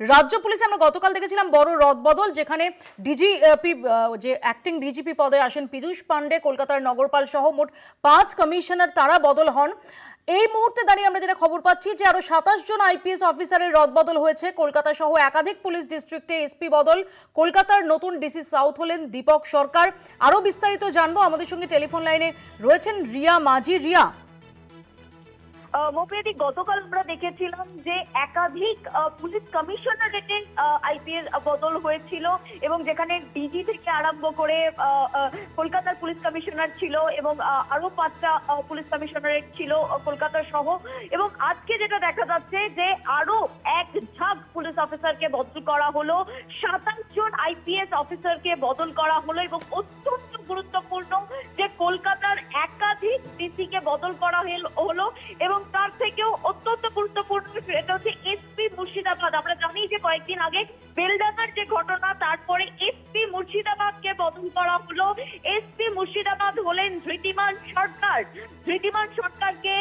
রাজ্য পুলিশে আমরা গতকাল দেখেছিলাম বড় রদবদল, যেখানে ডিজিপি, যে অ্যাক্টিং ডিজিপি পদে আসেন পীযূষ পান্ডে, কলকাতার নগরপাল সহ মোট 5 কমিশনার তারা বদল হন। এই মুহূর্তে দাঁড়িয়ে আমরা যেটা খবর পাচ্ছি যে আরো 27 জন আইপিএস অফিসারের রদবদল হয়েছে। কলকাতা সহ একাধিক পুলিশ ডিস্ট্রিক্টে এসপি বদল। কলকাতার নতুন ডিসি সাউথ হলেন দীপক সরকার। আরো বিস্তারিত জানবো, আমাদের সঙ্গে টেলিফোন লাইনে রয়েছেন রিয়া মাঝি। রিয়া, মৌপিয়াদি, গতকাল আমরা দেখেছিলাম যে একাধিক পুলিশ কমিশনারেটে আইপিএস বদল হয়েছিল এবং যেখানে ডিজি থেকে আরম্ভ করে কলকাতার পুলিশ কমিশনার ছিল এবং আরো 5টা পুলিশ কমিশনারেট ছিল কলকাতা সহ। এবং আজকে যেটা দেখা যাচ্ছে যে আরো এক ঝাঁক পুলিশ অফিসারকে বদল করা হলো, 27 জন আইপিএস অফিসারকে বদল করা হলো এবং অত্যন্ত গুরুত্বপূর্ণ যে কলকাতার একাধিক ডিসিকে বদল করা হলো এবং তার থেকেও অত্যন্ত গুরুত্বপূর্ণ সেটা হচ্ছে এসপি মুর্শিদাবাদ। আমরা জানি যে কয়েকদিন আগে বেলডাঙ্গার যে ঘটনা, তারপরে এসপি মুর্শিদাবাদকে বদল করা হলো। এসপি মুর্শিদাবাদ হলেন ধৃতিমান সরকার। ধৃতিমান সরকারকে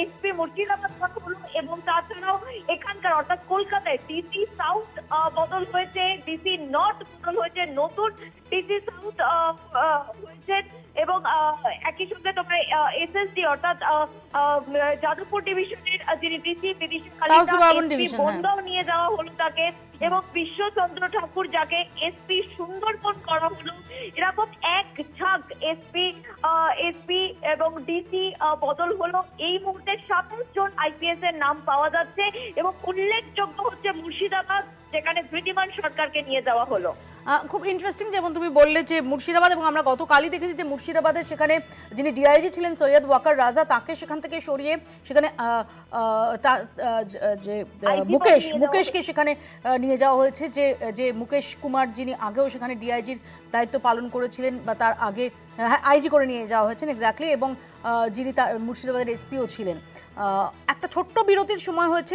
এসপি মুর্শিদাবাদ করা হলো এবং তাছাড়াও এখানকার অর্থাৎ কলকাতায় ডিসি সাউথ বদল হয়েছে, ডিসি নর্থ বদল হয়েছে, নতুন ডিসি সাউথ হয়েছে এবং একই সঙ্গে তোমরা এসএসডি অর্থাৎ যাদবপুর ডিভিশনের যিনি ডিসি বনগাঁও নিয়ে যাওয়া হলো তাকে, এবং বিশ্বচন্দ্র ঠাকুর যাকে এসপি সুন্দরবন করা হলো। এরকম এক ঝাঁক এসপি এবং ডিসি বদল হলো। এই মুহূর্তে 27 জন আইপিএস এর নাম পাওয়া যাচ্ছে এবং উল্লেখযোগ্য হচ্ছে মুর্শিদাবাদ, যেখানে ধৃতিমান সরকারকে নিয়ে যাওয়া হলো। খুব ইন্টারেস্টিং, যেমন তুমি বললে যে মুর্শিদাবাদ, এবং আমরা গতকালই দেখেছি যে মুর্শিদাবাদের সেখানে যিনি ডিআইজি ছিলেন সৈয়দ ওয়াকার রাজা, তাকে সেখান থেকে সরিয়ে সেখানে যে মুকেশকে সেখানে নিয়ে যাওয়া হয়েছে। যে মুকেশ কুমার, যিনি আগেও সেখানে ডিআইজির দায়িত্ব পালন করেছিলেন বা তার আগে আইজি করে নিয়ে যাওয়া হয়েছেন এক্স্যাক্টলি, এবং যিনি তার মুর্শিদাবাদের এসপিও ছিলেন। একটা ছোট্ট বিরতির সময় হয়েছে।